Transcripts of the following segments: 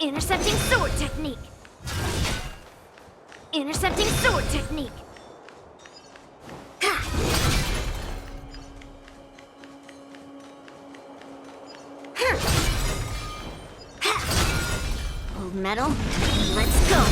Intercepting sword technique. Intercepting sword technique. Old metal, let's go.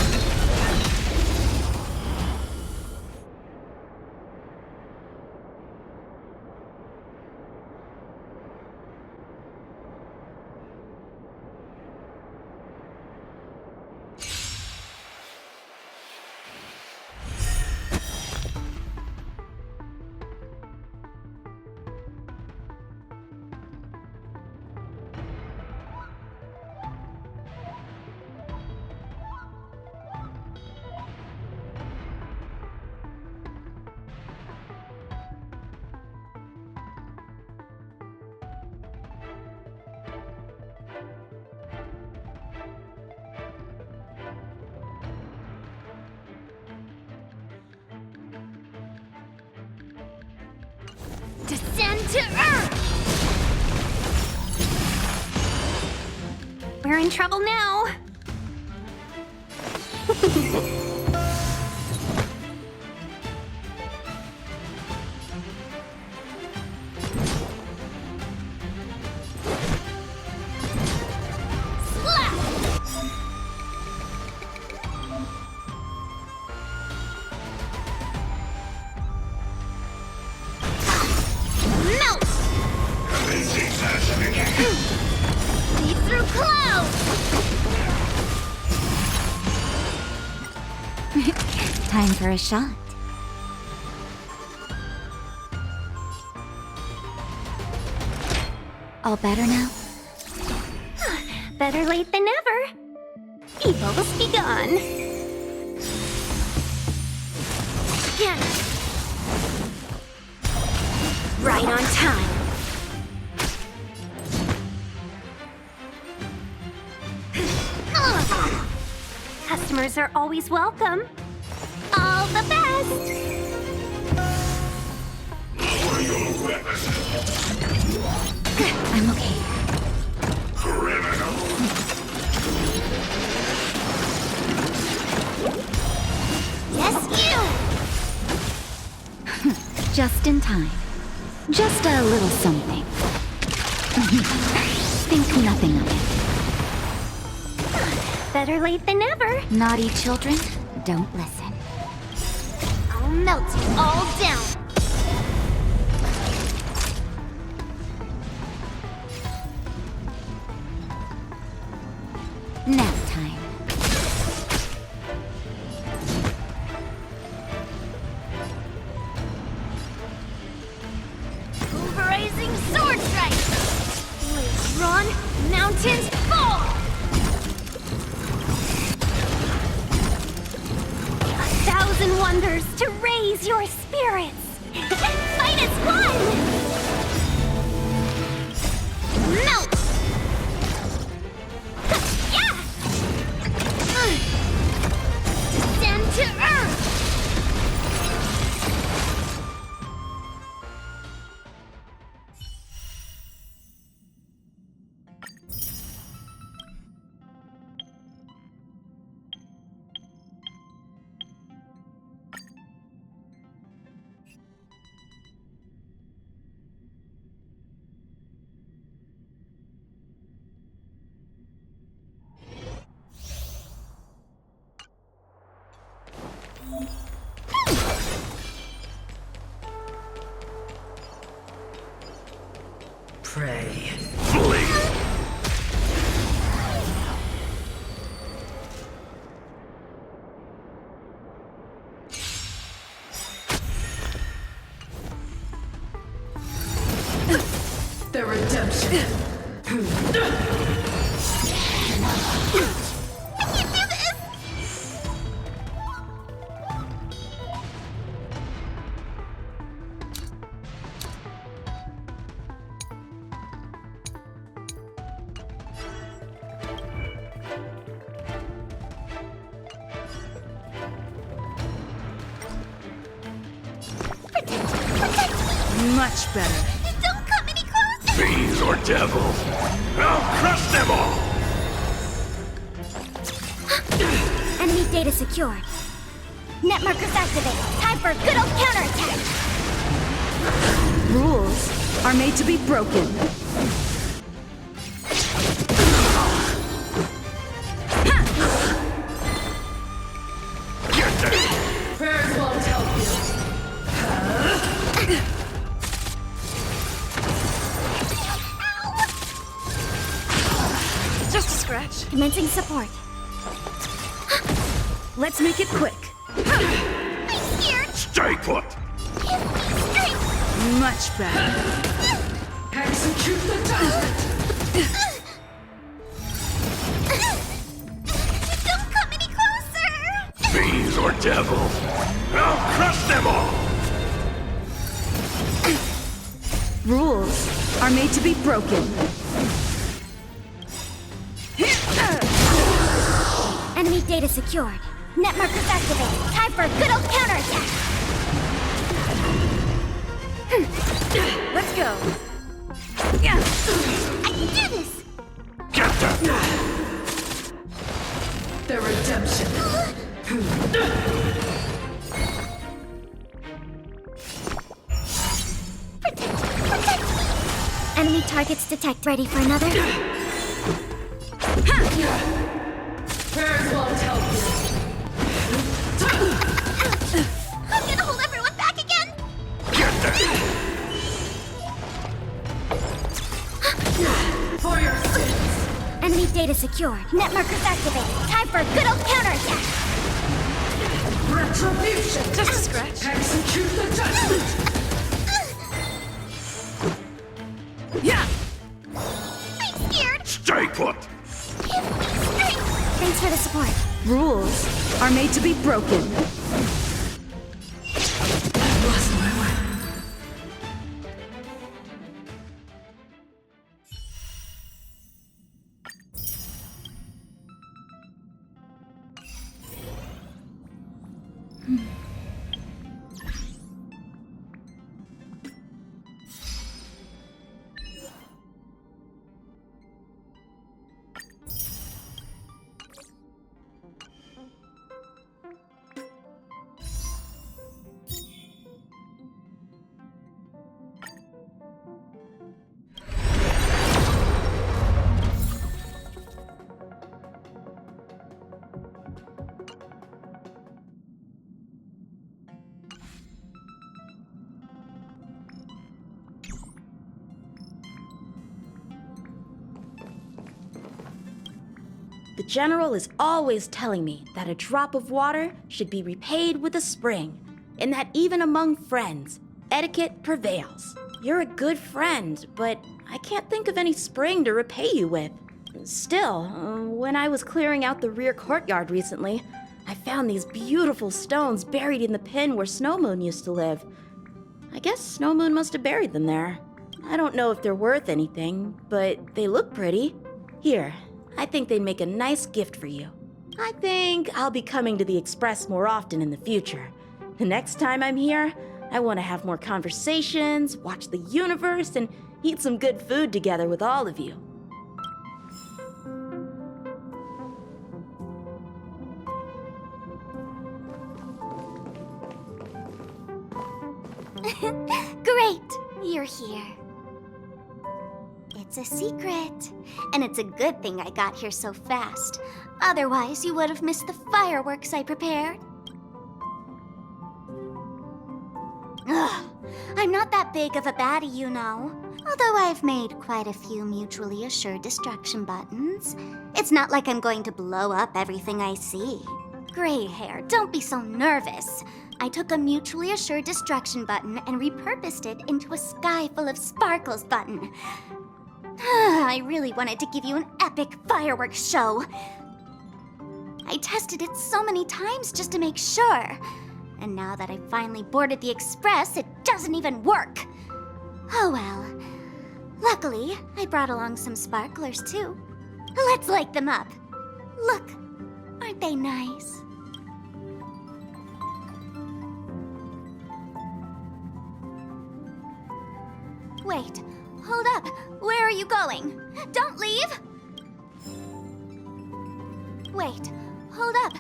Descend to Earth! We're in trouble now. Time for a shot. All better now? Better late than never. Evils be gone. Again. Right on time. Customers are always welcome. All the best! Lower your weapons. I'm okay. Criminal. Yes, you! Just in time. Just a little something. Think nothing of it. Better late than never. Naughty children, don't listen. I'll melt you all down. Nap time. Pulverizing sword strike. Waves run, mountains fall. 1,000 wonders to raise your spirits. Fight as one. Melt. Yeah. Descend to Earth. Prey. Flee! The redemption. Much better. Don't come any closer! Fiends or devils, I'll crush them all! Enemy data secured. Net markers activated. Time for a good old counterattack! Rules are made to be broken. Get them! Prayers won't help you. Just a scratch. Commencing support. Let's make it quick. I'm scared! Stay put! Give me strength! Much better. Execute the judgment. Don't come any closer! Fiends or devils, I'll crush them all! Rules are made to be broken. Enemy data secured. Net markers activated. Time for a good old counterattack! Let's go. I can do this! Get them! The redemption. Protect me! Enemy targets detect. Ready for another? Prayers won't help you. I'm gonna hold everyone back again! Get them! For your sins. Enemy data secured. Net markers activated. Time for a good old counterattack! Retribution. Just a scratch. Execute the judgment. Yeah. I'm scared! Stay put! Give me strength! Thanks for the support. Rules are made to be broken. I've lost my way. The general is always telling me that a drop of water should be repaid with a spring, and that even among friends, etiquette prevails. You're a good friend, but I can't think of any spring to repay you with. Still, when I was clearing out the rear courtyard recently, I found these beautiful stones buried in the pin where Snowmoon used to live. I guess Snowmoon must have buried them there. I don't know if they're worth anything, but they look pretty. Here, I think they'd make a nice gift for you. I think I'll be coming to the Express more often in the future. The next time I'm here, I want to have more conversations, watch the universe, and eat some good food together with all of you. Great! You're here. It's a secret. And it's a good thing I got here so fast. Otherwise, you would have missed the fireworks I prepared. Ugh, I'm not that big of a baddie, you know. Although I've made quite a few mutually assured destruction buttons, it's not like I'm going to blow up everything I see. Gray hair, don't be so nervous. I took a mutually assured destruction button and repurposed it into a sky full of sparkles button. I really wanted to give you an epic fireworks show. I tested it so many times just to make sure. And now that I finally boarded the express, it doesn't even work. Oh well. Luckily, I brought along some sparklers too. Let's light them up. Look, aren't they nice? Wait, hold up. Where are you going? Don't leave! Wait, hold up.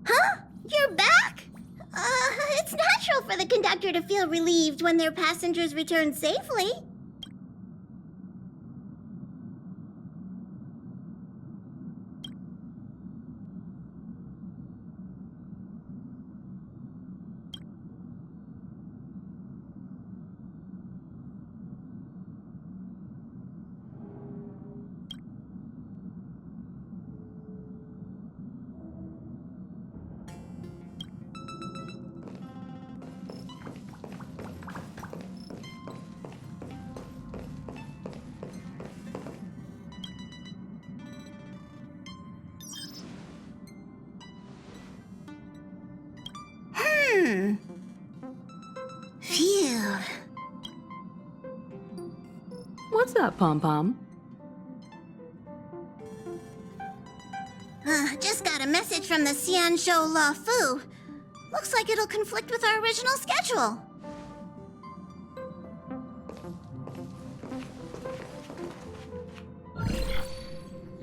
Huh? You're back? It's natural for the conductor to feel relieved when their passengers return safely. Phew. What's up, Pom-Pom? Just got a message from the Xianzhou La Fu. Looks like it'll conflict with our original schedule.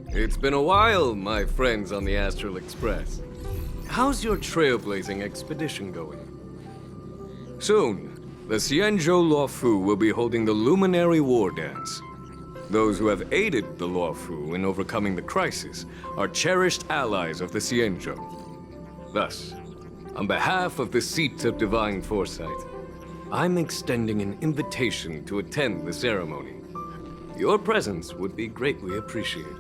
It's been a while, my friends on the Astral Express. How's your trailblazing expedition going? Soon, the Xianzhou La Fu will be holding the Luminary War Dance. Those who have aided the La Fu in overcoming the crisis are cherished allies of the Xianzhou. Thus, on behalf of the Seat of Divine Foresight, I'm extending an invitation to attend the ceremony. Your presence would be greatly appreciated.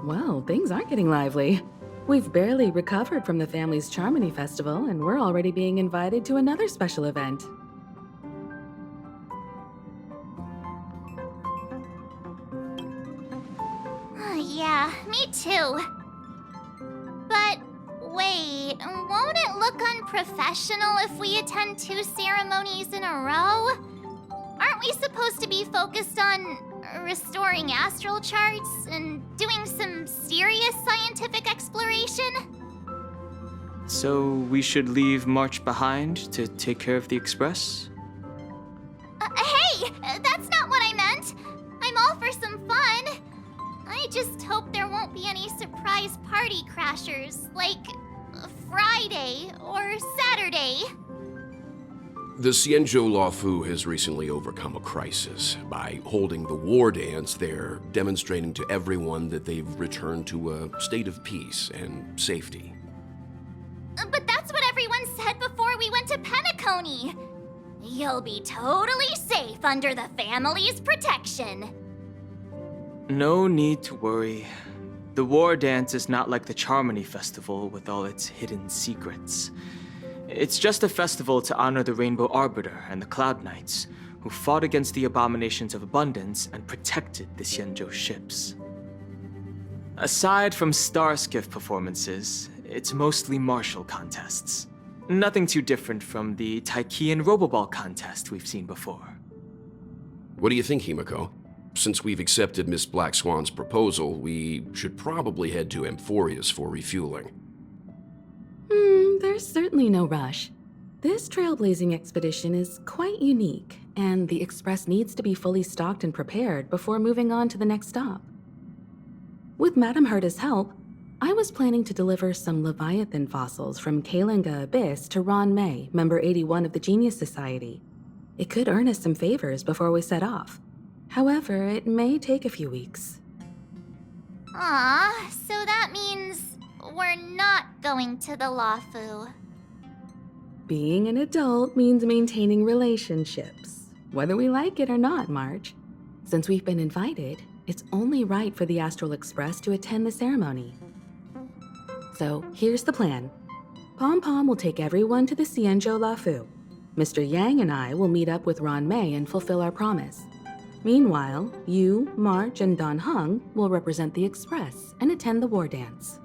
Well, things aren't getting lively. We've barely recovered from the family's Charmony Festival, and we're already being invited to another special event. Yeah, me too. But wait, won't it look unprofessional if we attend 2 ceremonies in a row? Aren't we supposed to be focused on restoring astral charts and doing some serious scientific exploration? So we should leave March behind to take care of the Express? Hey! That's not what I meant! I'm all for some fun. I just hope there won't be any surprise party crashers, like Friday or Saturday. The Xianzhou La Fu has recently overcome a crisis. By holding the war dance, they're demonstrating to everyone that they've returned to a state of peace and safety. But that's what everyone said before we went to Penacony. You'll be totally safe under the family's protection. No need to worry. The war dance is not like the Charmony Festival with all its hidden secrets. It's just a festival to honor the Rainbow Arbiter and the Cloud Knights, who fought against the abominations of abundance and protected the Xianzhou ships. Aside from star skiff performances, it's mostly martial contests. Nothing too different from the Taiki and Roboball contest we've seen before. What do you think, Himiko? Since we've accepted Miss Black Swan's proposal, we should probably head to Amphorius for refueling. There's certainly no rush. This trailblazing expedition is quite unique, and the Express needs to be fully stocked and prepared before moving on to the next stop. With Madame Herta's help, I was planning to deliver some Leviathan fossils from Kalinga Abyss to Ron May, member 81 of the Genius Society. It could earn us some favors before we set off. However, it may take a few weeks. Aw, so that means we're not going to the Luofu. Being an adult means maintaining relationships, whether we like it or not, Marge. Since we've been invited, it's only right for the Astral Express to attend the ceremony. So here's the plan. Pom Pom will take everyone to the Xianzhou Luofu. Mr. Yang and I will meet up with Ron May and fulfill our promise. Meanwhile, you, Marge, and Don Hung will represent the Express and attend the war dance.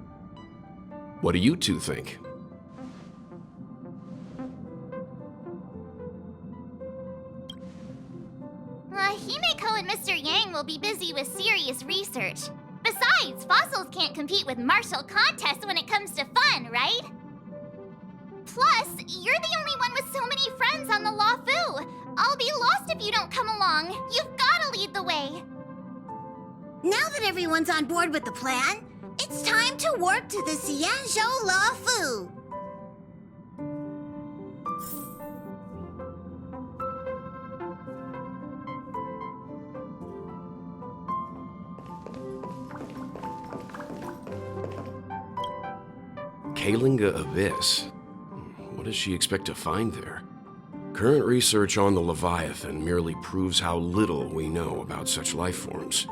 What do you two think? Himiko and Mr. Yang will be busy with serious research. Besides, fossils can't compete with martial contests when it comes to fun, right? Plus, you're the only one with so many friends on the Luofu. I'll be lost if you don't come along. You've gotta lead the way. Now that everyone's on board with the plan, it's time to warp to the Xianzhou Luofu. Kalinga Abyss. What does she expect to find there? Current research on the Leviathan merely proves how little we know about such life forms.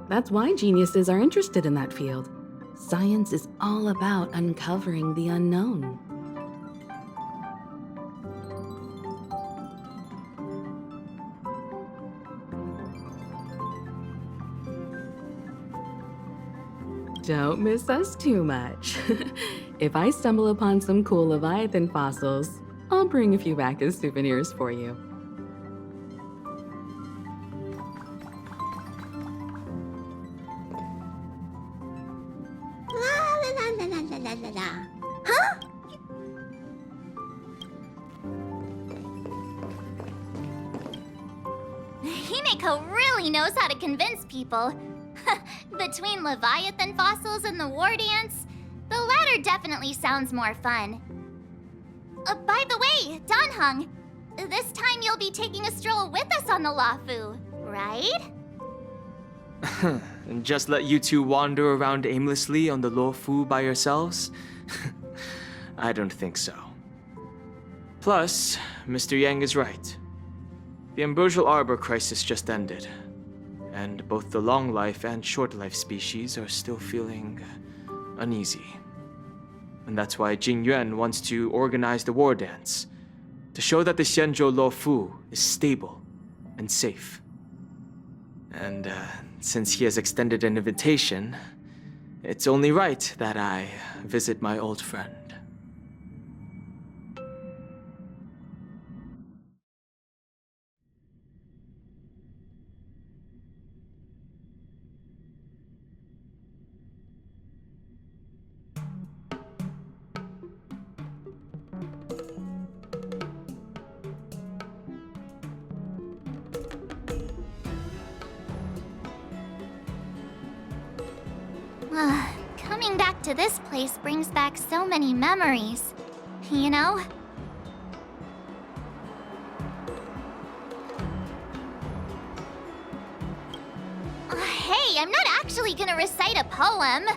That's why geniuses are interested in that field. Science is all about uncovering the unknown. Don't miss us too much. If I stumble upon some cool Leviathan fossils, I'll bring a few back as souvenirs for you. La la la la la la la la. Huh? Himiko really knows how to convince people. Between Leviathan fossils and the war dance, the latter definitely sounds more fun. By the way, Don Hung, this time you'll be taking a stroll with us on the Luofu, right? And just let you two wander around aimlessly on the Luofu by yourselves? I don't think so. Plus, Mr. Yang is right. The Ambrosial Arbor crisis just ended, and both the long life and short life species are still feeling uneasy. And that's why Jing Yuan wants to organize the war dance, to show that the Xianzhou Luofu is stable and safe. And since he has extended an invitation, it's only right that I visit my old friend. Coming back to this place brings back so many memories, you know? Hey, I'm not actually gonna recite a poem.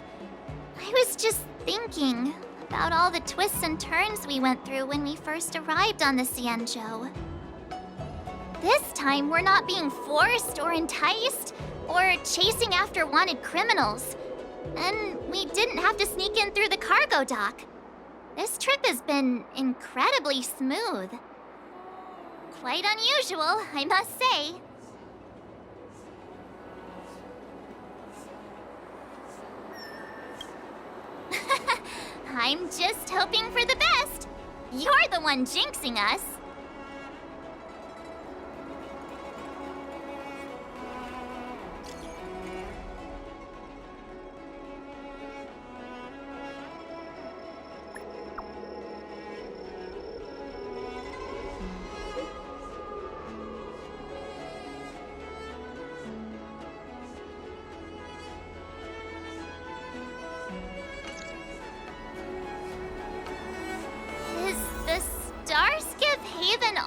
I was just thinking about all the twists and turns we went through when we first arrived on the Xianzhou. This time, we're not being forced or enticed, or chasing after wanted criminals. And we didn't have to sneak in through the cargo dock. This trip has been incredibly smooth. Quite unusual, I must say. I'm just hoping for the best. You're the one jinxing us.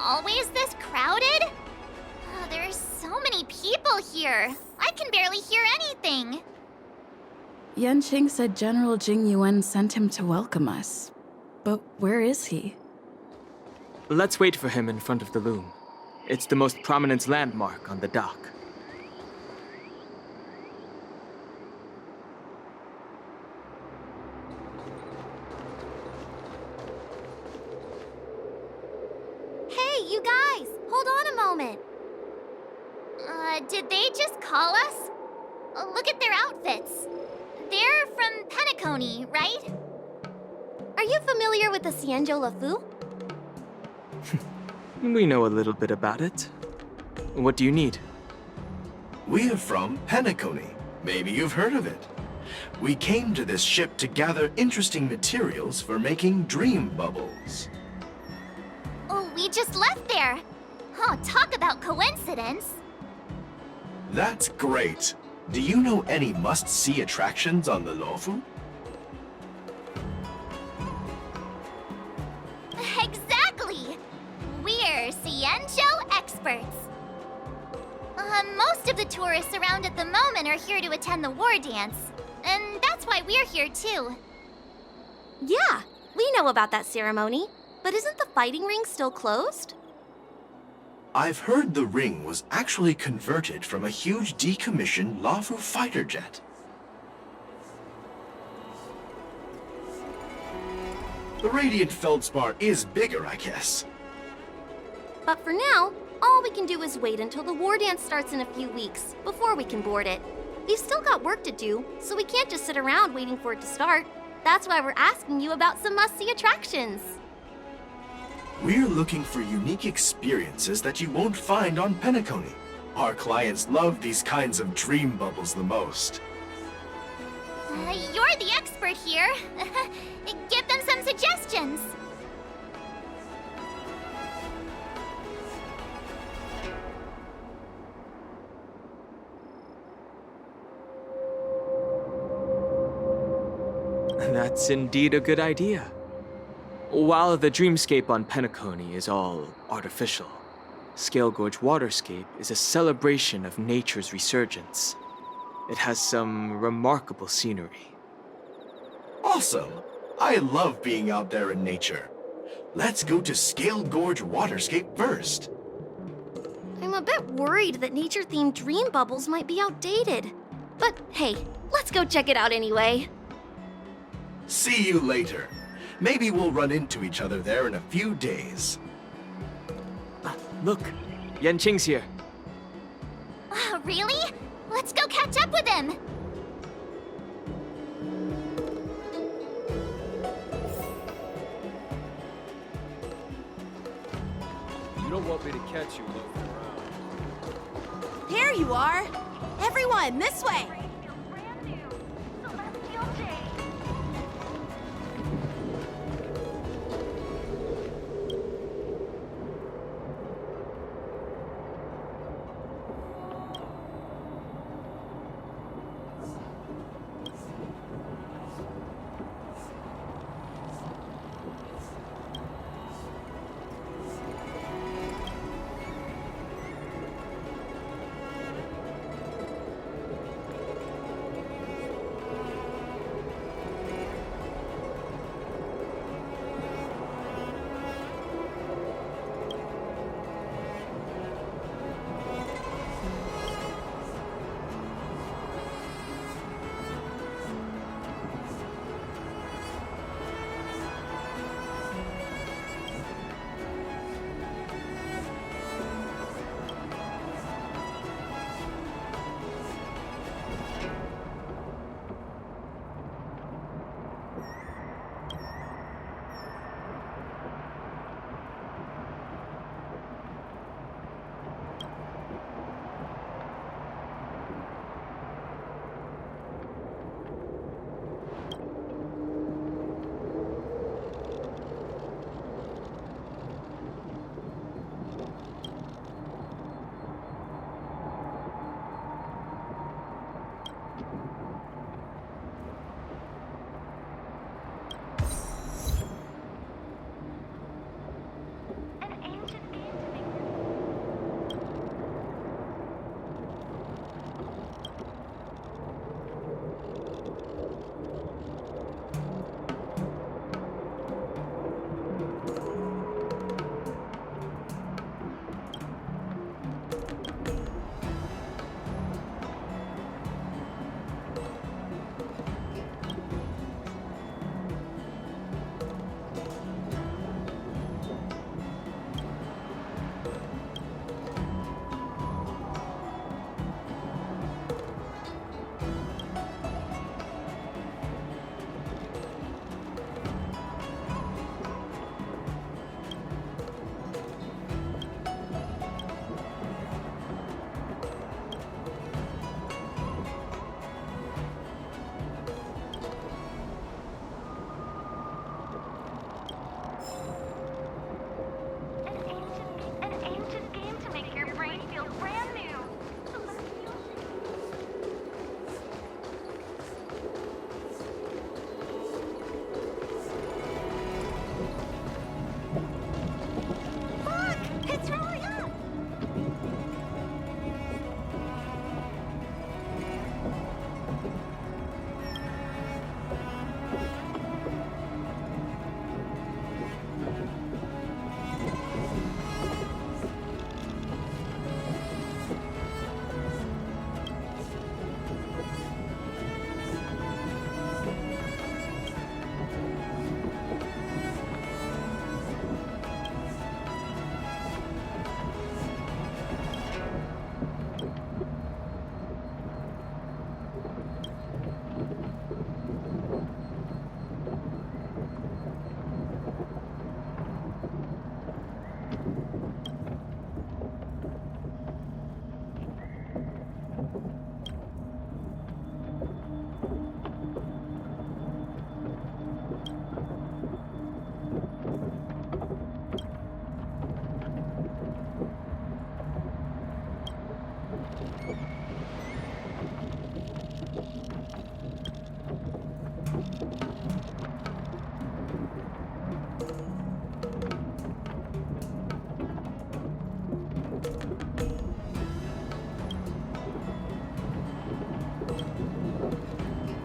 Always this crowded? Oh, there's so many people here. I can barely hear anything. Yanqing said General Jing Yuan sent him to welcome us. But where is he? Let's wait for him in front of the loom. It's the most prominent landmark on the dock. You guys, hold on a moment. Did they just call us? Look at their outfits. They're from Penacony, right? Are you familiar with the Xianzhou Lafu? We know a little bit about it. What do you need? We're from Penacony. Maybe you've heard of it. We came to this ship to gather interesting materials for making dream bubbles. Oh, we just left there. Oh, talk about coincidence. That's great. Do you know any must-see attractions on the Luofu? Exactly. We're Xianzhou experts. Most of the tourists around at the moment are here to attend the war dance. And that's why we're here too. Yeah, we know about that ceremony. But isn't the fighting ring still closed? I've heard the ring was actually converted from a huge decommissioned Luofu fighter jet. The radiant feldspar is bigger, I guess. But for now, all we can do is wait until the war dance starts in a few weeks before we can board it. We've still got work to do, so we can't just sit around waiting for it to start. That's why we're asking you about some must-see attractions. We're looking for unique experiences that you won't find on Penacony. Our clients love these kinds of dream bubbles the most. You're the expert here. Give them some suggestions. That's indeed a good idea. While the dreamscape on Penacony is all artificial, Scale Gorge Waterscape is a celebration of nature's resurgence. It has some remarkable scenery. Awesome! I love being out there in nature. Let's go to Scale Gorge Waterscape first. I'm a bit worried that nature-themed dream bubbles might be outdated. But hey, let's go check it out anyway. See you later. Maybe we'll run into each other there in a few days. Look, Yanqing's here. Really? Let's go catch up with him. You don't want me to catch you loafing around. Here you are! Everyone, this way!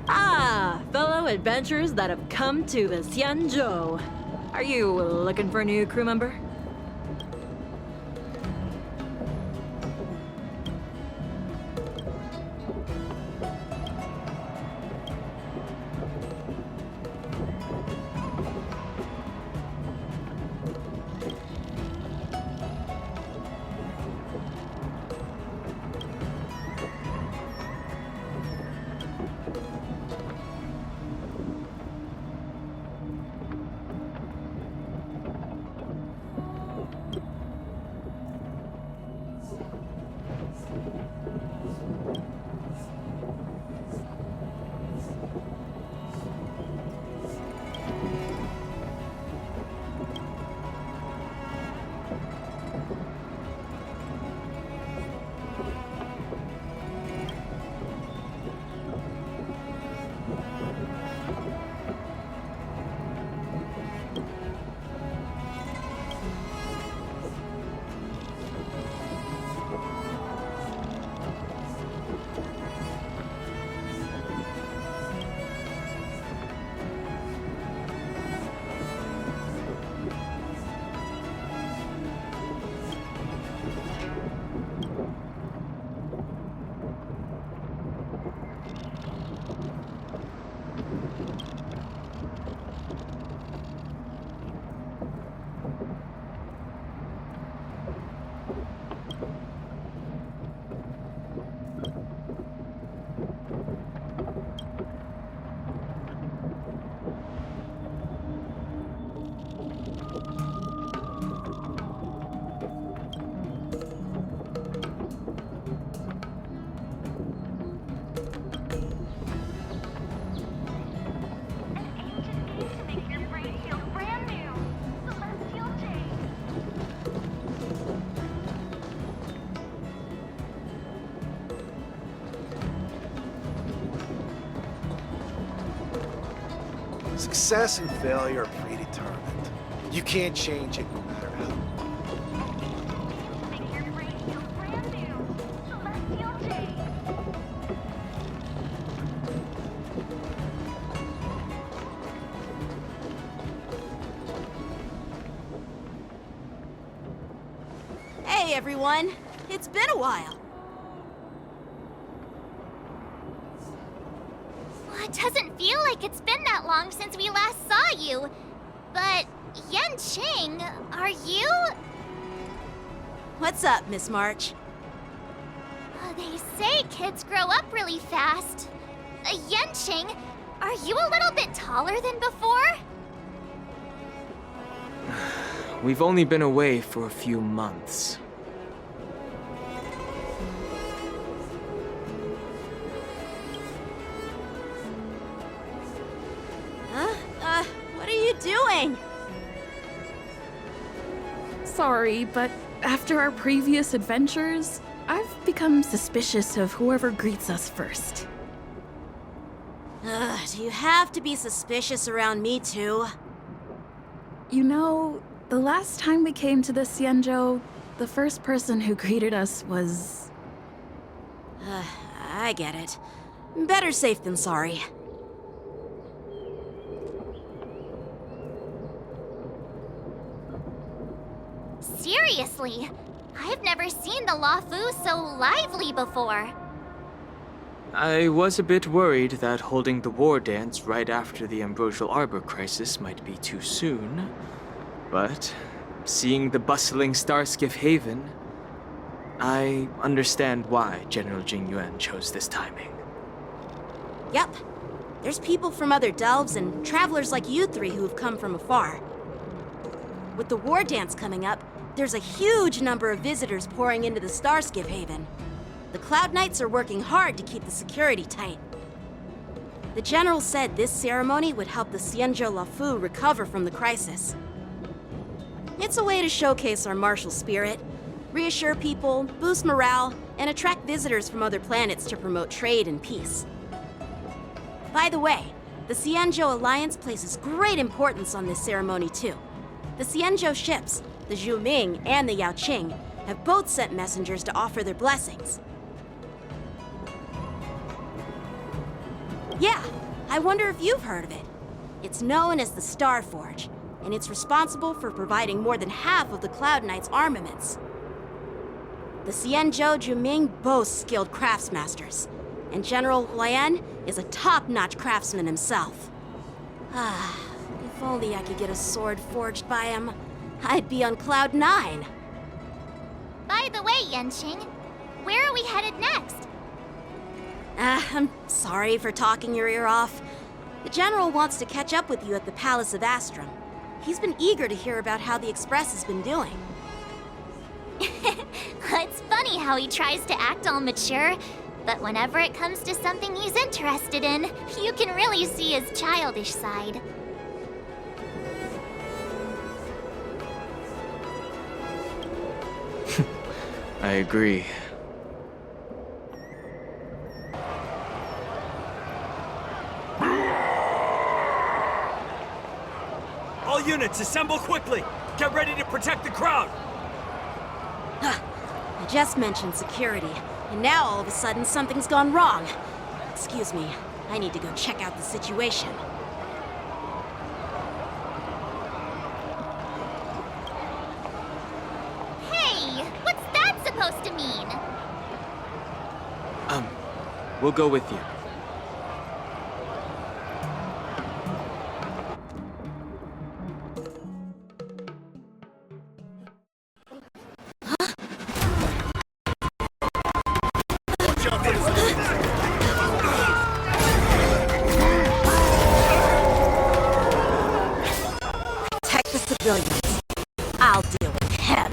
Ah, fellow adventurers that have come to the Xianzhou. Are you looking for a new crew member? Success and failure are predetermined. You can't change it no matter how. Hey everyone, it's been a while. Well, it doesn't feel like it's been that long since we last saw you. But, Yanqing, are you? What's up, Miss March? They say kids grow up really fast. Yanqing, are you a little bit taller than before? We've only been away for a few months. What are you doing? Sorry, but after our previous adventures, I've become suspicious of whoever greets us first. Do you have to be suspicious around me too? You know, the last time we came to the Xianzhou, the first person who greeted us was... I get it. Better safe than sorry. Seriously, I've never seen the Luofu so lively before. I was a bit worried that holding the war dance right after the Ambrosial Arbor crisis might be too soon. But seeing the bustling Starskiff Haven, I understand why General Jing Yuan chose this timing. Yep. There's people from other delves and travelers like you three who've come from afar. With the war dance coming up, there's a huge number of visitors pouring into the Starskiff Haven. The Cloud Knights are working hard to keep the security tight. The General said this ceremony would help the Xianzhou Luofu recover from the crisis. It's a way to showcase our martial spirit, reassure people, boost morale, and attract visitors from other planets to promote trade and peace. By the way, the Xianzhou Alliance places great importance on this ceremony too. The Xianzhou ships, the Zhuming and the Yaoqing, have both sent messengers to offer their blessings. Yeah, I wonder if you've heard of it. It's known as the Star Forge, and it's responsible for providing more than half of the Cloud Knight's armaments. The Xianzhou Zhuming boasts skilled craftsmasters, and General Huayan is a top-notch craftsman himself. Ah, if only I could get a sword forged by him, I'd be on Cloud 9. By the way, Yanqing, where are we headed next? I'm sorry for talking your ear off. The General wants to catch up with you at the Palace of Astrum. He's been eager to hear about how the Express has been doing. It's funny how he tries to act all mature, but whenever it comes to something he's interested in, you can really see his childish side. I agree. All units, assemble quickly! Get ready to protect the crowd! I just mentioned security, and now all of a sudden something's gone wrong. Excuse me, I need to go check out the situation. Hey, what's that supposed to mean? We'll go with you. Protect the civilians. I'll deal with him.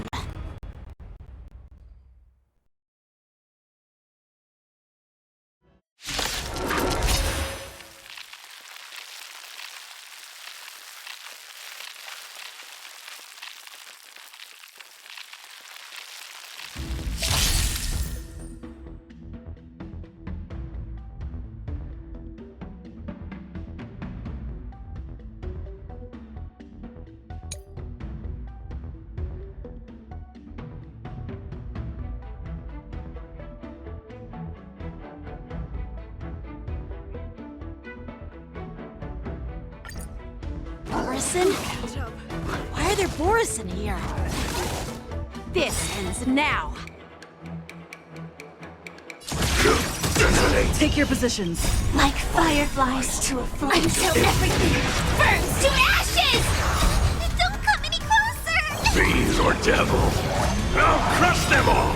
Borison? Why are there Borison here? This ends now. Take your positions. Like fireflies to a flame until everything burns to ashes! Don't come any closer! Fiends or devils, I'll crush them all!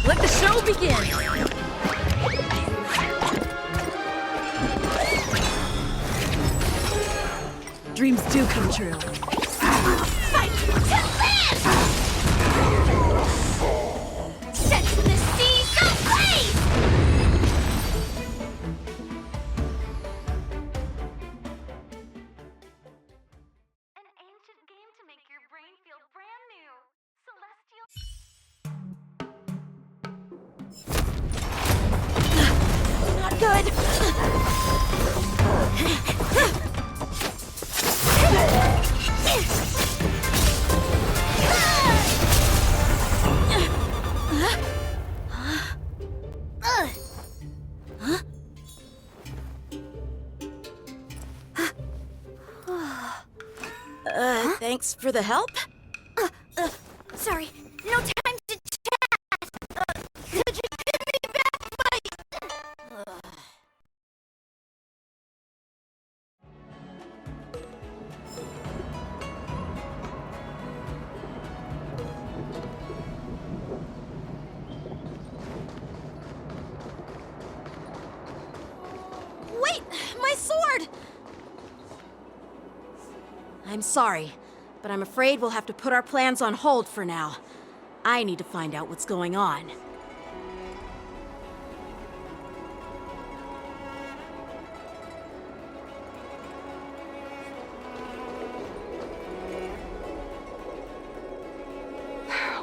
Let the show begin! Dreams do come true. Fight to live! Set the seas ablaze! An ancient game to make your brain feel brand new. Celestial. Not good. Thanks for the help. Sorry, no time to chat. Could you give me back my... Wait, my sword! I'm sorry, but I'm afraid we'll have to put our plans on hold for now. I need to find out what's going on.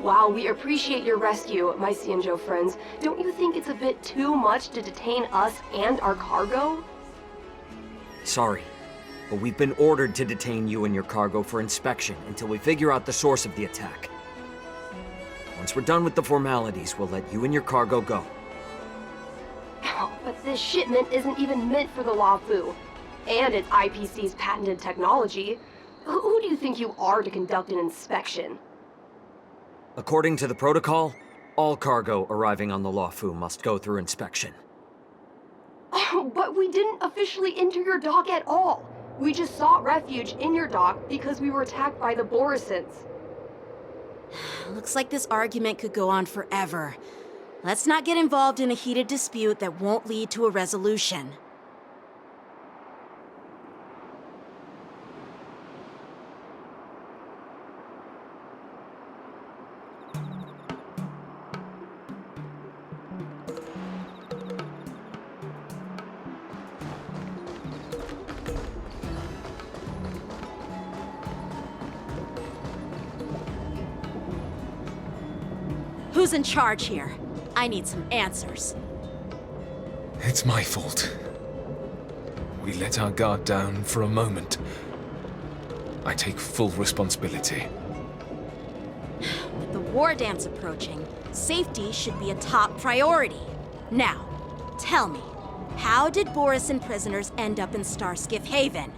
While we appreciate your rescue, my Xianzhou friends, don't you think it's a bit too much to detain us and our cargo? Sorry, but we've been ordered to detain you and your cargo for inspection until we figure out the source of the attack. Once we're done with the formalities, we'll let you and your cargo go. But this shipment isn't even meant for the Luofu, and it's IPC's patented technology. Who do you think you are to conduct an inspection? According to the protocol, all cargo arriving on the Luofu must go through inspection. But we didn't officially enter your dock at all. We just sought refuge in your dock because we were attacked by the Borisons. Looks like this argument could go on forever. Let's not get involved in a heated dispute that won't lead to a resolution. Who's in charge here? I need some answers. It's my fault. We let our guard down for a moment. I take full responsibility. With the war dance approaching, safety should be a top priority. Now, tell me, how did Borisin prisoners end up in Starskiff Haven?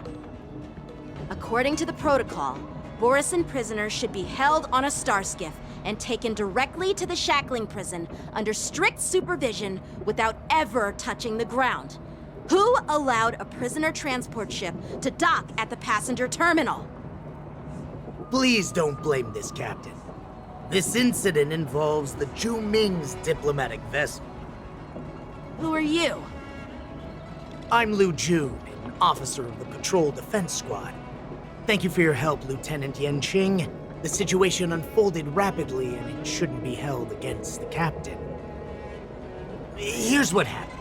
According to the protocol, Borisin prisoners should be held on a Starskiff and taken directly to the shackling prison under strict supervision without ever touching the ground. Who allowed a prisoner transport ship to dock at the passenger terminal? Please don't blame this, Captain. This incident involves the Zhu Ming's diplomatic vessel. Who are you? I'm Liu Jun, an officer of the Patrol Defense Squad. Thank you for your help, Lieutenant Yanqing. The situation unfolded rapidly, and it shouldn't be held against the captain. Here's what happened.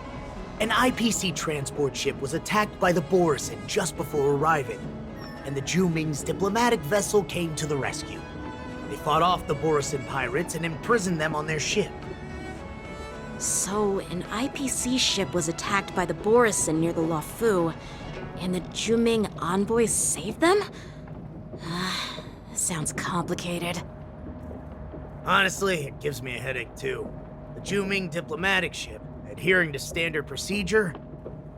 An IPC transport ship was attacked by the Borisin just before arriving, and the Zhu Ming's diplomatic vessel came to the rescue. They fought off the Borisin pirates and imprisoned them on their ship. So, an IPC ship was attacked by the Borisin near the Luofu, and the Zhu Ming envoys saved them? Sounds complicated. Honestly, it gives me a headache too. The Zhu Ming diplomatic ship, adhering to standard procedure,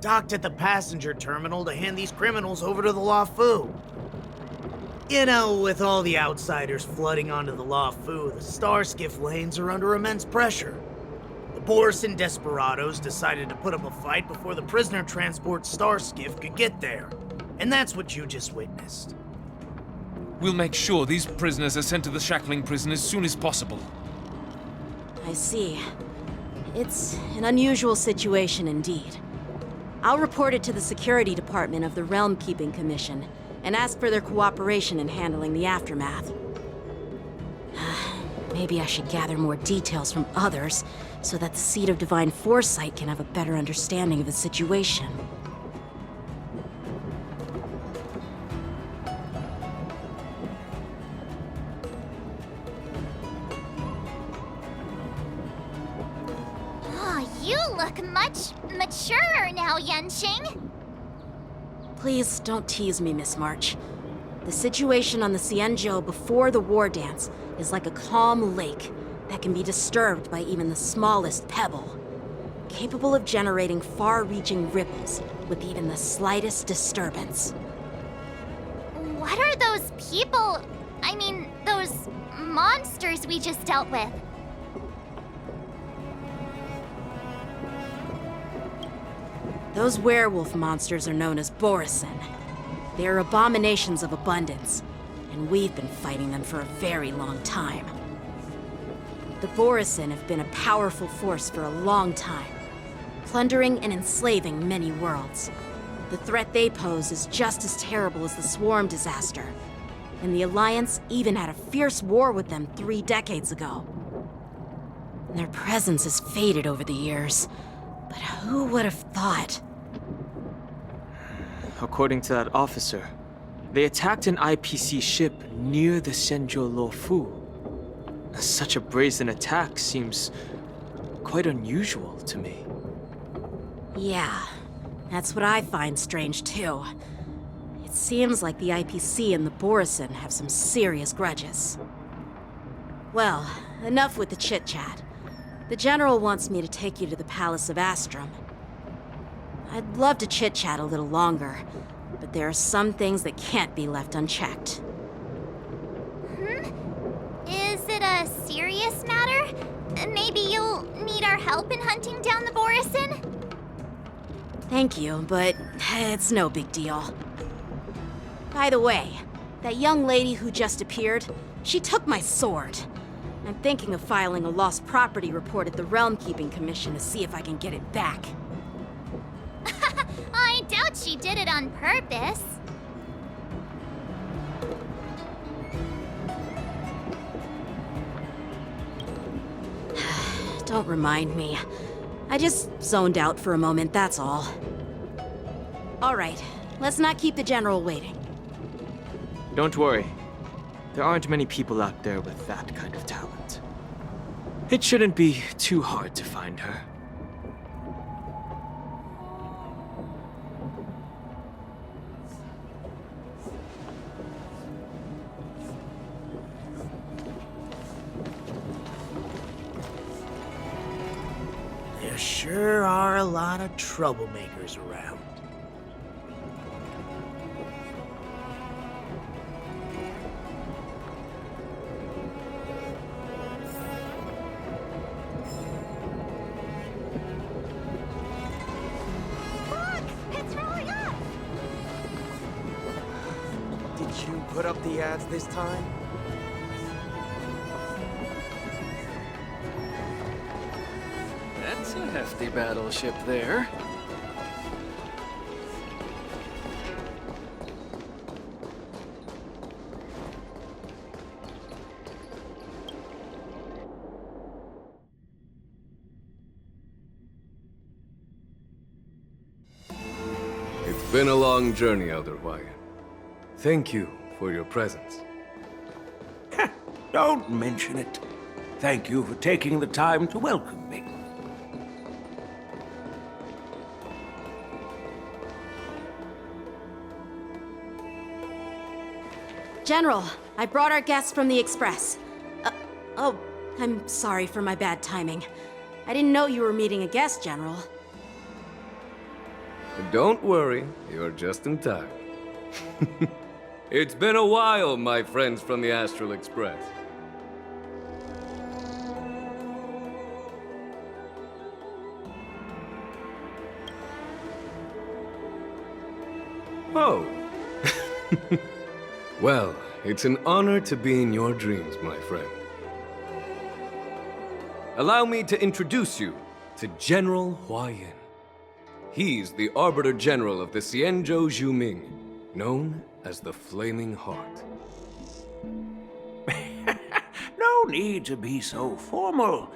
docked at the passenger terminal to hand these criminals over to the Luofu. You know, with all the outsiders flooding onto the Luofu, the Starskiff lanes are under immense pressure. The Borisin desperados decided to put up a fight before the prisoner transport Starskiff could get there. And that's what you just witnessed. We'll make sure these prisoners are sent to the shackling prison as soon as possible. I see. It's an unusual situation indeed. I'll report it to the security department of the Realm Keeping Commission and ask for their cooperation in handling the aftermath. Maybe I should gather more details from others so that the Seat of Divine Foresight can have a better understanding of the situation. You look much maturer now, Yanqing. Please don't tease me, Miss March. The situation on the Xianzhou before the war dance is like a calm lake that can be disturbed by even the smallest pebble, capable of generating far-reaching ripples with even the slightest disturbance. What are those people? I mean, those monsters we just dealt with? Those werewolf monsters are known as Borisin. They are abominations of abundance, and we've been fighting them for a very long time. The Borisin have been a powerful force for a long time, plundering and enslaving many worlds. The threat they pose is just as terrible as the Swarm disaster, and the Alliance even had a fierce war with them 3 decades ago. Their presence has faded over the years, but who would have thought? According to that officer, they attacked an IPC ship near the Xianzhou Luofu. Such a brazen attack seems quite unusual to me. Yeah, that's what I find strange too. It seems like the IPC and the Borison have some serious grudges. Well, enough with the chit-chat. The General wants me to take you to the Palace of Astrum. I'd love to chit-chat a little longer, but there are some things that can't be left unchecked. Is it a serious matter? Maybe you'll need our help in hunting down the Borison? Thank you, but it's no big deal. By the way, that young lady who just appeared, she took my sword. I'm thinking of filing a lost property report at the Realm Keeping Commission to see if I can get it back. I doubt she did it on purpose. Don't remind me. I just zoned out for a moment, that's all. All right, let's not keep the General waiting. Don't worry. There aren't many people out there with that kind of talent. It shouldn't be too hard to find her. There sure are a lot of troublemakers around. Did you put up the ads this time? That's a hefty battleship there. It's been a long journey, Elder Hwayan. Thank you for your presence. Don't mention it. Thank you for taking the time to welcome me. General, I brought our guests from the Express. Oh, I'm sorry for my bad timing. I didn't know you were meeting a guest, General. Don't worry, you're just in time. It's been a while, my friends from the Astral Express. Oh. Well, it's an honor to be in your dreams, my friend. Allow me to introduce you to General Hwayan. He's the Arbiter General of the Xianzhou Zhuming, known as the Flaming Heart. No need to be so formal.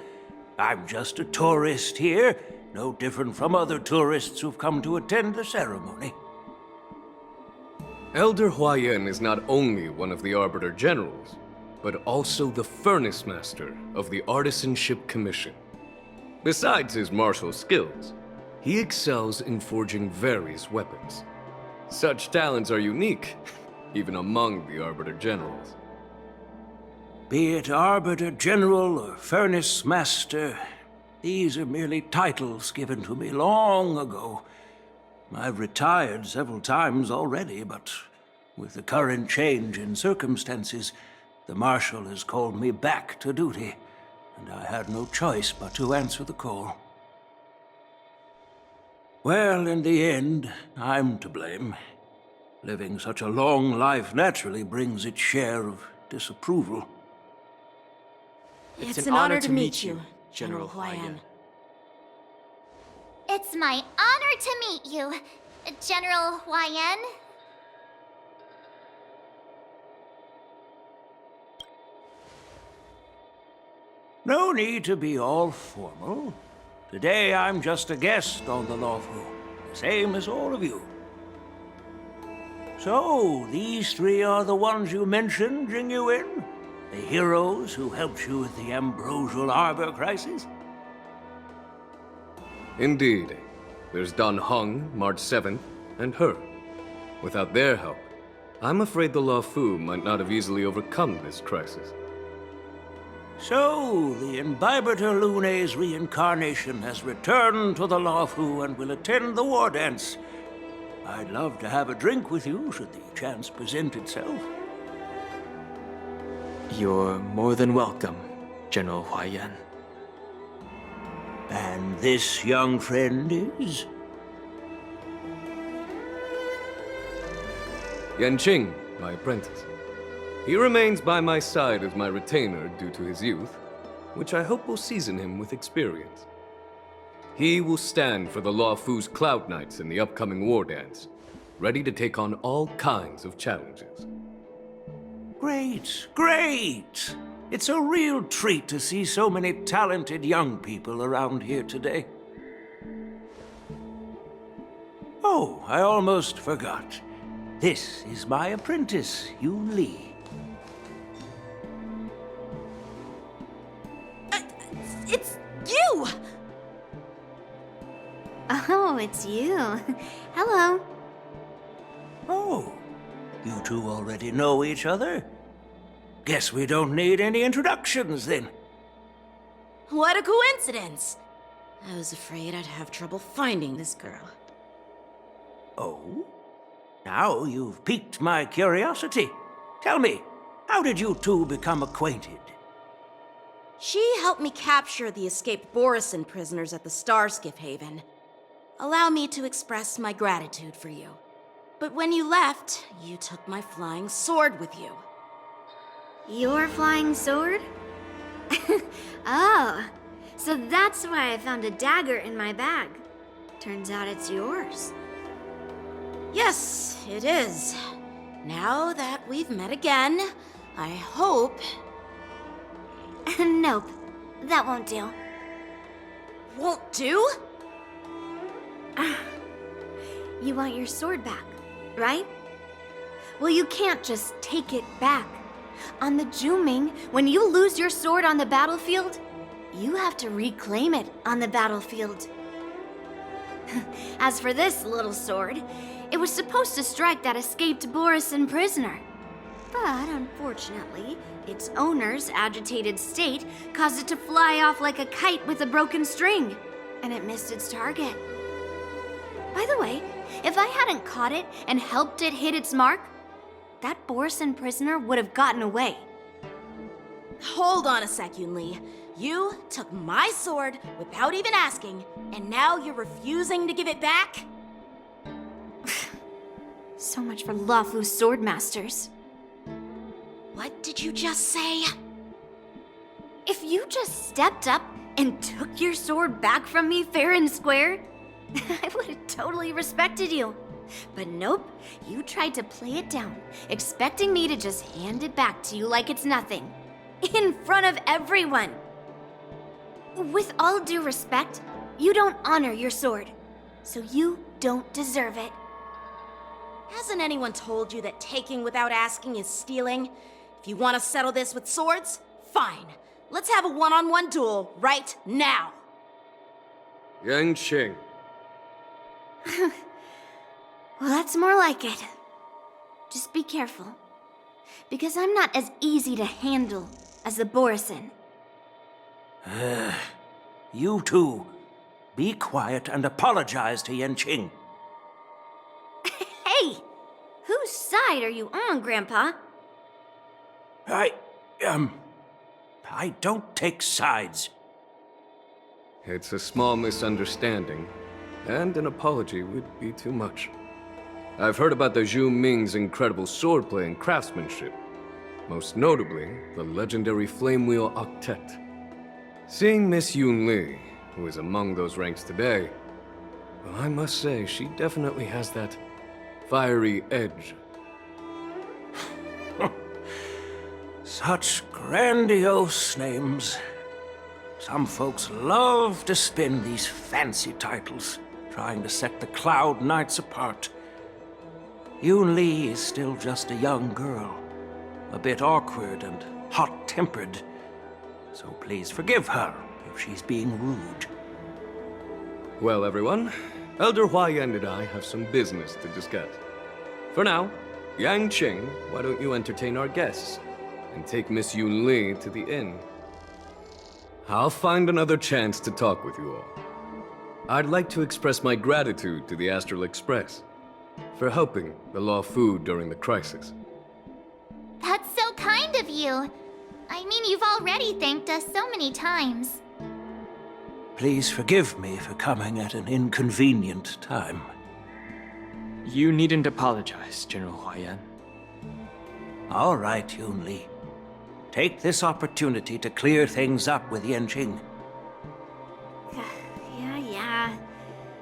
I'm just a tourist here, no different from other tourists who've come to attend the ceremony. Elder Hwayan is not only one of the Arbiter Generals, but also the Furnace Master of the Artisanship Commission. Besides his martial skills, he excels in forging various weapons. Such talents are unique, even among the Arbiter Generals. Be it Arbiter General or Furnace Master, these are merely titles given to me long ago. I've retired several times already, but with the current change in circumstances, the Marshal has called me back to duty, and I had no choice but to answer the call. Well, in the end, I'm to blame. Living such a long life naturally brings its share of disapproval. It's an honor to meet you, General Hwayan. It's my honor to meet you, General Hwayan. No need to be all formal. Today I'm just a guest on the Lawfu, the same as all of you. So, these three are the ones you mentioned, Jingyuin? The heroes who helped you with the Ambrosial Arbor crisis? Indeed. There's Don Hung, March 7th, and her. Without their help, I'm afraid the Luofu might not have easily overcome this crisis. So, the Imbibitor Lune's reincarnation has returned to the Luofu and will attend the war dance. I'd love to have a drink with you should the chance present itself. You're more than welcome, General Huaiyan. And this young friend is? Yanqing, my apprentice. He remains by my side as my retainer due to his youth, which I hope will season him with experience. He will stand for the Luofu's Cloud Knights in the upcoming war dance, ready to take on all kinds of challenges. Great, great! It's a real treat to see so many talented young people around here today. Oh, I almost forgot. This is my apprentice, Yun Li. It's you! Oh, it's you. Hello. Oh, you two already know each other? Guess we don't need any introductions, then. What a coincidence! I was afraid I'd have trouble finding this girl. Oh? Now you've piqued my curiosity. Tell me, how did you two become acquainted? She helped me capture the escaped Borisin prisoners at the Starskiff Haven. Allow me to express my gratitude for you. But when you left, you took my flying sword with you. Your flying sword? Oh, so that's why I found a dagger in my bag. Turns out it's yours. Yes, it is. Now that we've met again, I hope... Nope, that won't do. Won't do? You want your sword back, right? Well, you can't just take it back. On the Juming, when you lose your sword on the battlefield, you have to reclaim it on the battlefield. As for this little sword, it was supposed to strike that escaped Borisin prisoner. But unfortunately, its owner's agitated state caused it to fly off like a kite with a broken string, and it missed its target. By the way, if I hadn't caught it and helped it hit its mark, that Borisin prisoner would have gotten away. Hold on a sec, Yun Li. You took my sword without even asking, and now you're refusing to give it back? So much for Luofu sword masters. What did you just say? If you just stepped up and took your sword back from me fair and square, I would have totally respected you. But nope, you tried to play it down, expecting me to just hand it back to you like it's nothing. In front of everyone. With all due respect, you don't honor your sword, so you don't deserve it. Hasn't anyone told you that taking without asking is stealing? If you want to settle this with swords, fine. Let's have a one-on-one duel right now. Yanqing. Well, that's more like it. Just be careful, because I'm not as easy to handle as the Borisin. You two, be quiet and apologize to Yanqing. Hey! Whose side are you on, Grandpa? I don't take sides. It's a small misunderstanding, and an apology would be too much. I've heard about the Zhu Ming's incredible swordplay and craftsmanship, most notably the legendary Flame Wheel Octet. Seeing Miss Yun Li, who is among those ranks today, well, I must say she definitely has that fiery edge. Such grandiose names. Some folks love to spin these fancy titles, trying to set the Cloud Knights apart. Yun Li is still just a young girl, a bit awkward and hot-tempered. So please forgive her if she's being rude. Well, everyone, Elder Huayan and I have some business to discuss. For now, Yang Qing, why don't you entertain our guests and take Miss Yun Li to the inn? I'll find another chance to talk with you all. I'd like to express my gratitude to the Astral Express for helping the Law Fu during the crisis. That's so kind of you. I mean, you've already thanked us so many times. Please forgive me for coming at an inconvenient time. You needn't apologize, General Huayan. All right, Yun Li. Take this opportunity to clear things up with Yanqing. Yeah.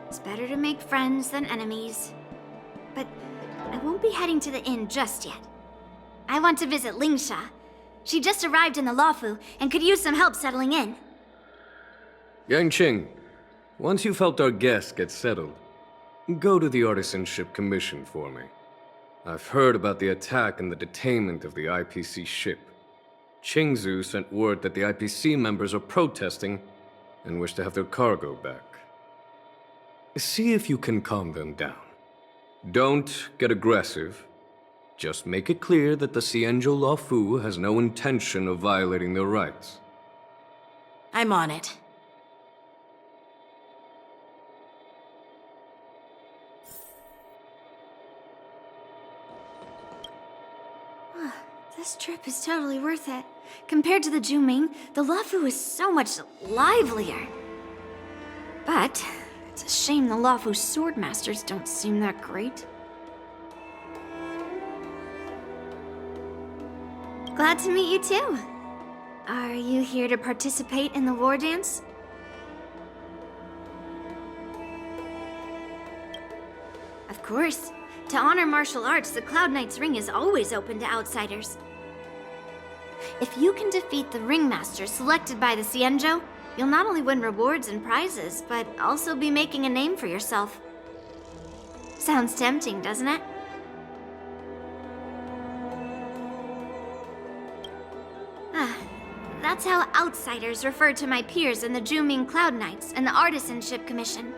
It's better to make friends than enemies. But I won't be heading to the inn just yet. I want to visit Lingsha. She just arrived in the Luofu and could use some help settling in. Yang Qing, once you've helped our guests get settled, go to the Artisanship Commission for me. I've heard about the attack and the detainment of the IPC ship. Qingzu sent word that the IPC members are protesting and wish to have their cargo back. See if you can calm them down. Don't get aggressive. Just make it clear that the Xianzhou Law Fu has no intention of violating their rights. I'm on it. This trip is totally worth it. Compared to the Juming, the Luofu is so much livelier. But it's a shame the Luofu swordmasters don't seem that great. Glad to meet you too. Are you here to participate in the war dance? Of course. To honor martial arts, the Cloud Knight's ring is always open to outsiders. If you can defeat the ringmaster selected by the Xianzhou, you'll not only win rewards and prizes, but also be making a name for yourself. Sounds tempting, doesn't it? That's how outsiders refer to my peers in the Juming Cloud Knights and the Artisanship Commission.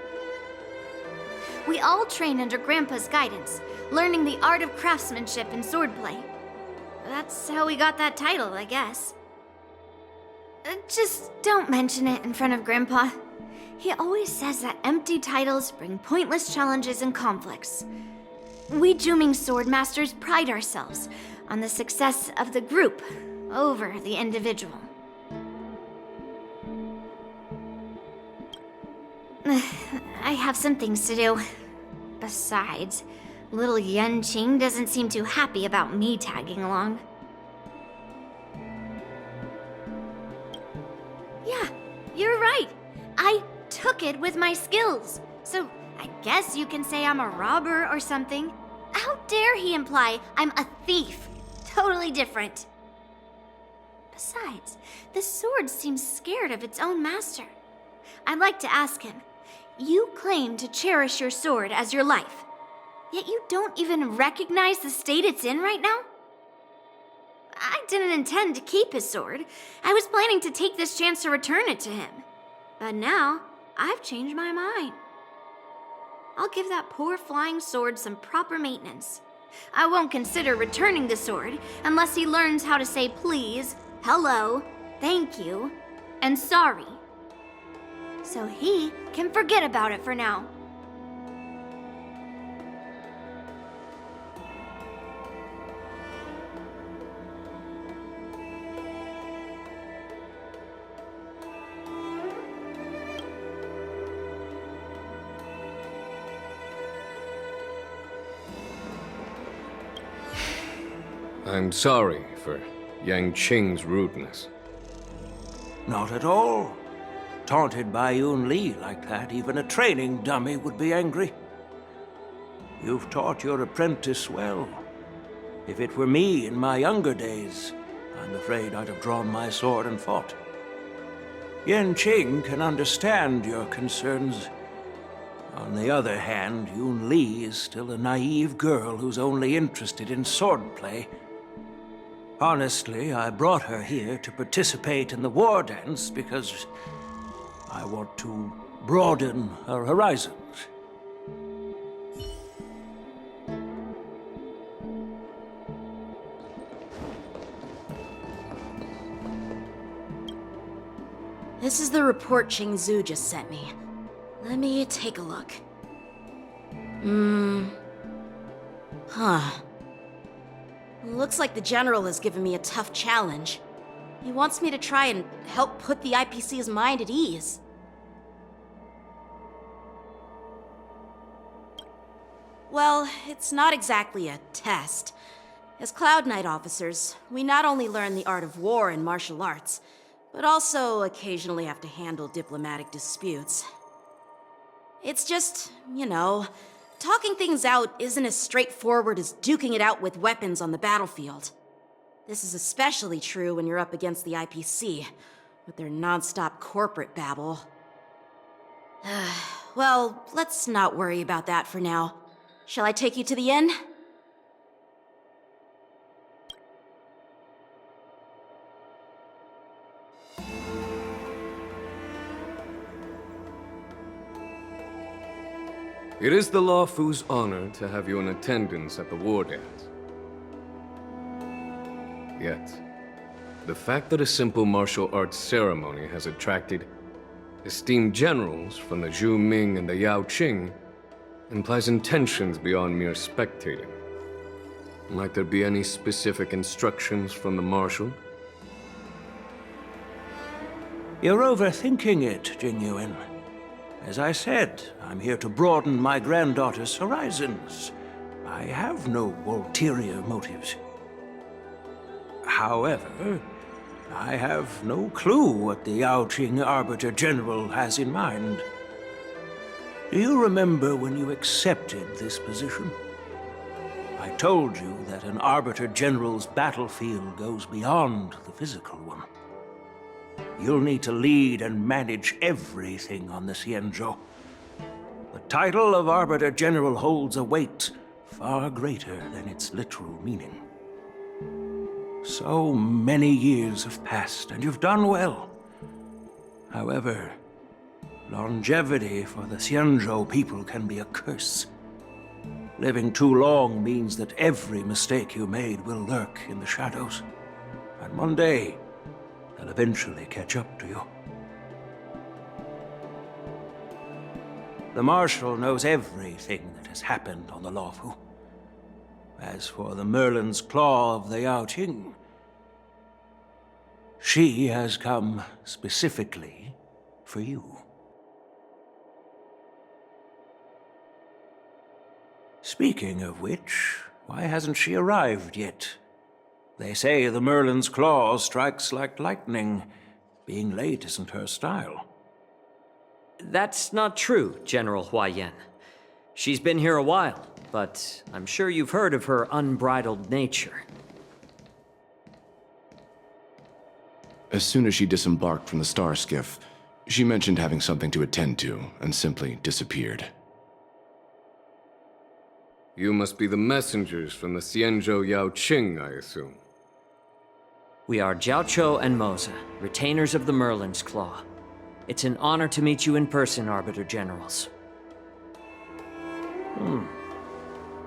We all train under Grandpa's guidance, learning the art of craftsmanship and swordplay. That's how we got that title, I guess. Just don't mention it in front of Grandpa. He always says that empty titles bring pointless challenges and conflicts. We Juming swordmasters pride ourselves on the success of the group over the individual. I have some things to do. Besides, little Yanqing doesn't seem too happy about me tagging along. Yeah, you're right. I took it with my skills. So I guess you can say I'm a robber or something. How dare he imply I'm a thief? Totally different. Besides, the sword seems scared of its own master. I'd like to ask him, you claim to cherish your sword as your life, yet you don't even recognize the state it's in right now? I didn't intend to keep his sword. I was planning to take this chance to return it to him. But now, I've changed my mind. I'll give that poor flying sword some proper maintenance. I won't consider returning the sword unless he learns how to say please, hello, thank you, and sorry. So he can forget about it for now. I'm sorry for Yang Qing's rudeness. Not at all. Taunted by Yun Li like that, even a training dummy would be angry. You've taught your apprentice well. If it were me in my younger days, I'm afraid I'd have drawn my sword and fought. Yanqing can understand your concerns. On the other hand, Yun Li is still a naive girl who's only interested in swordplay. Honestly, I brought her here to participate in the war dance because I want to broaden her horizons. This is the report Qingzhu just sent me. Let me take a look. Looks like the General has given me a tough challenge. He wants me to try and help put the IPC's mind at ease. Well, it's not exactly a test. As Cloud Knight officers, we not only learn the art of war and martial arts, but also occasionally have to handle diplomatic disputes. It's just, talking things out isn't as straightforward as duking it out with weapons on the battlefield. This is especially true when you're up against the IPC, with their non-stop corporate babble. Well, let's not worry about that for now. Shall I take you to the inn? It is the Law Fu's honor to have you in attendance at the war dance. Yet, the fact that a simple martial arts ceremony has attracted esteemed generals from the Zhu Ming and the Yao Qing implies intentions beyond mere spectating. Might there be any specific instructions from the Marshal? You're overthinking it, Jingyuan. As I said, I'm here to broaden my granddaughter's horizons. I have no ulterior motives. However, I have no clue what the Yao Qing Arbiter General has in mind. Do you remember when you accepted this position? I told you that an Arbiter General's battlefield goes beyond the physical one. You'll need to lead and manage everything on the Xianzhou. The title of Arbiter General holds a weight far greater than its literal meaning. So many years have passed, and you've done well. However, longevity for the Xianzhou people can be a curse. Living too long means that every mistake you made will lurk in the shadows. And one day, they'll eventually catch up to you. The Marshal knows everything that has happened on the Law Fu. As for the Merlin's Claw of the Yao Qing, she has come specifically for you. Speaking of which, why hasn't she arrived yet? They say the Merlin's Claw strikes like lightning. Being late isn't her style. That's not true, General Huaiyan. She's been here a while, but I'm sure you've heard of her unbridled nature. As soon as she disembarked from the star skiff, she mentioned having something to attend to and simply disappeared. You must be the messengers from the Xianzhou Yao Qing, I assume. We are Jiaoqiu and Moza, retainers of the Merlin's Claw. It's an honor to meet you in person, Arbiter Generals.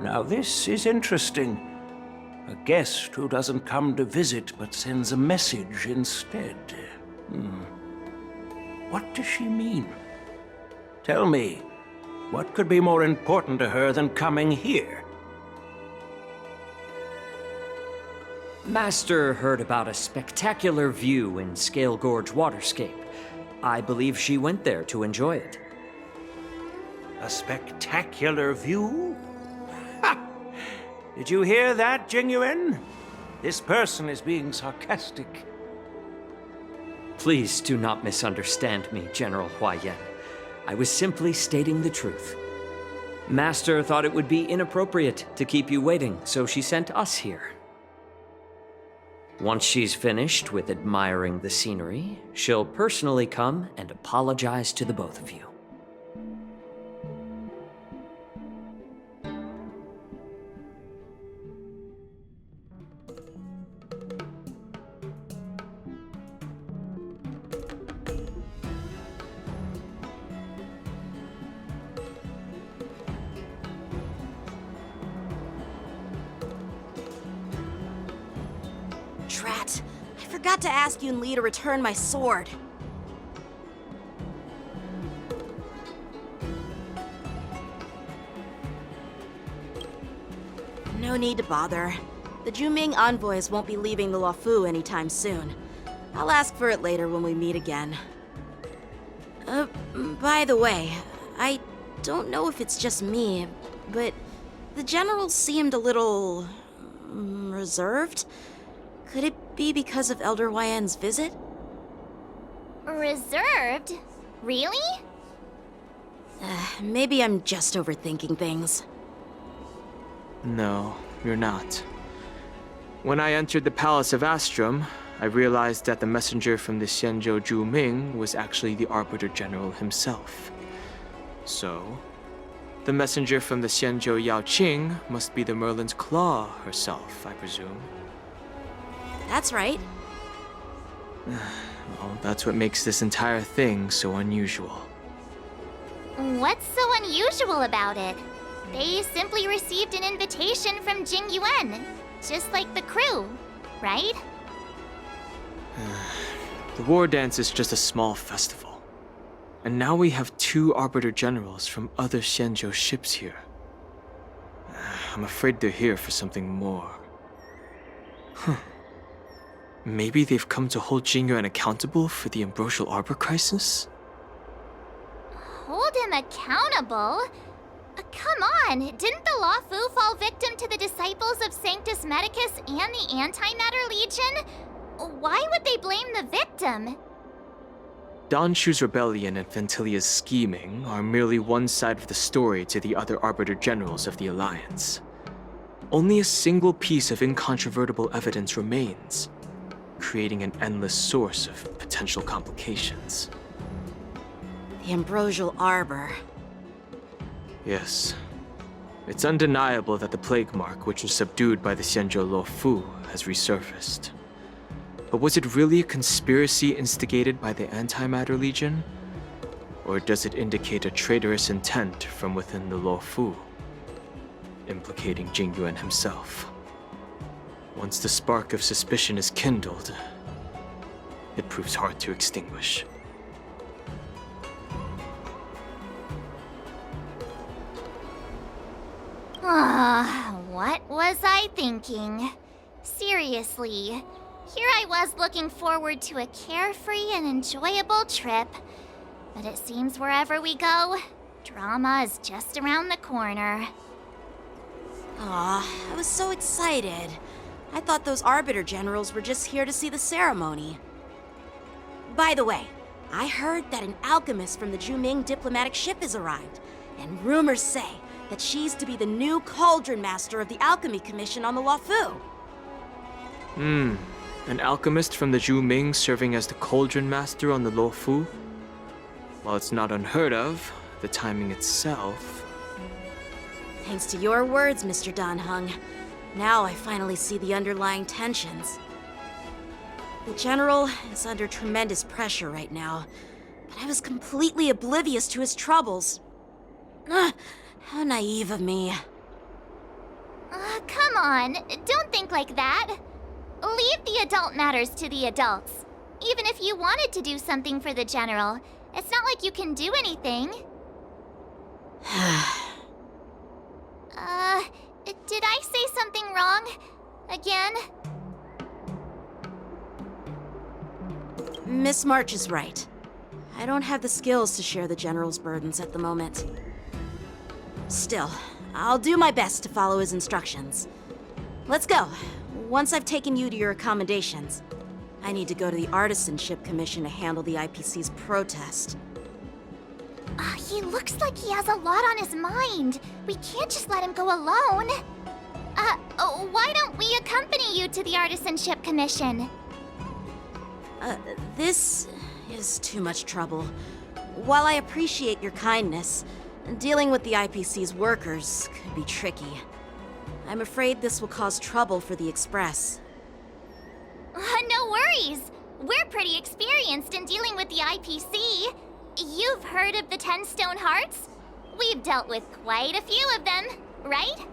Now this is interesting. A guest who doesn't come to visit but sends a message instead. What does she mean? Tell me, what could be more important to her than coming here? Master heard about a spectacular view in Scale Gorge Waterscape. I believe she went there to enjoy it. A spectacular view? Ha! Did you hear that, Jingyuan? This person is being sarcastic. Please do not misunderstand me, General Huaiyan. I was simply stating the truth. Master thought it would be inappropriate to keep you waiting, so she sent us here. Once she's finished with admiring the scenery, she'll personally come and apologize to the both of you. forgot to ask Yun Li to return my sword. No need to bother. The Juming envoys won't be leaving the Luofu anytime soon. I'll ask for it later when we meet again. By the way, I don't know if it's just me, but the general seemed a little reserved. Could it be because of Elder Yan's visit? Reserved? Really? Maybe I'm just overthinking things. No, you're not. When I entered the Palace of Astrum, I realized that the messenger from the Xianzhou Juming was actually the Arbiter General himself. So, the messenger from the Xianzhou Yaoqing must be the Merlin's Claw herself, I presume. That's right. Well, that's what makes this entire thing so unusual. What's so unusual about it? They simply received an invitation from Jing Yuan, just like the crew, right? The war dance is just a small festival. And now we have 2 Arbiter Generals from other Xianzhou ships here. I'm afraid they're here for something more. Maybe they've come to hold Jing Yuan accountable for the Ambrosial Arbor crisis? Hold him accountable? Come on, didn't the Luofu fall victim to the disciples of Sanctus Medicus and the Antimatter Legion? Why would they blame the victim? Donshu's rebellion and Ventilia's scheming are merely one side of the story to the other Arbiter Generals of the Alliance. Only a single piece of incontrovertible evidence remains, creating an endless source of potential complications. The Ambrosial Arbor. Yes. It's undeniable that the plague mark, which was subdued by the Xianzhou Luofu, has resurfaced. But was it really a conspiracy instigated by the Antimatter Legion? Or does it indicate a traitorous intent from within the Luofu, implicating Jing Yuan himself? Once the spark of suspicion is kindled, it proves hard to extinguish. What was I thinking? Seriously, here I was looking forward to a carefree and enjoyable trip. But it seems wherever we go, drama is just around the corner. Aw, I was so excited. I thought those Arbiter Generals were just here to see the ceremony. By the way, I heard that an alchemist from the Juming diplomatic ship has arrived, and rumors say that she's to be the new Cauldron Master of the Alchemy Commission on the Luofu. An alchemist from the Juming serving as the Cauldron Master on the Luofu? While it's not unheard of, the timing itself... Thanks to your words, Mr. Danheng. Now I finally see the underlying tensions. The General is under tremendous pressure right now, but I was completely oblivious to his troubles. How naive of me. Come on, don't think like that. Leave the adult matters to the adults. Even if you wanted to do something for the General, it's not like you can do anything. Did I say something wrong? Again? Miss March is right. I don't have the skills to share the General's burdens at the moment. Still, I'll do my best to follow his instructions. Let's go. Once I've taken you to your accommodations, I need to go to the Artisanship Commission to handle the IPC's protest. He looks like he has a lot on his mind. We can't just let him go alone. Why don't we accompany you to the Artisanship Commission? This is too much trouble. While I appreciate your kindness, dealing with the IPC's workers could be tricky. I'm afraid this will cause trouble for the Express. No worries. We're pretty experienced in dealing with the IPC. You've heard of the 10 Stone Hearts? We've dealt with quite a few of them, right?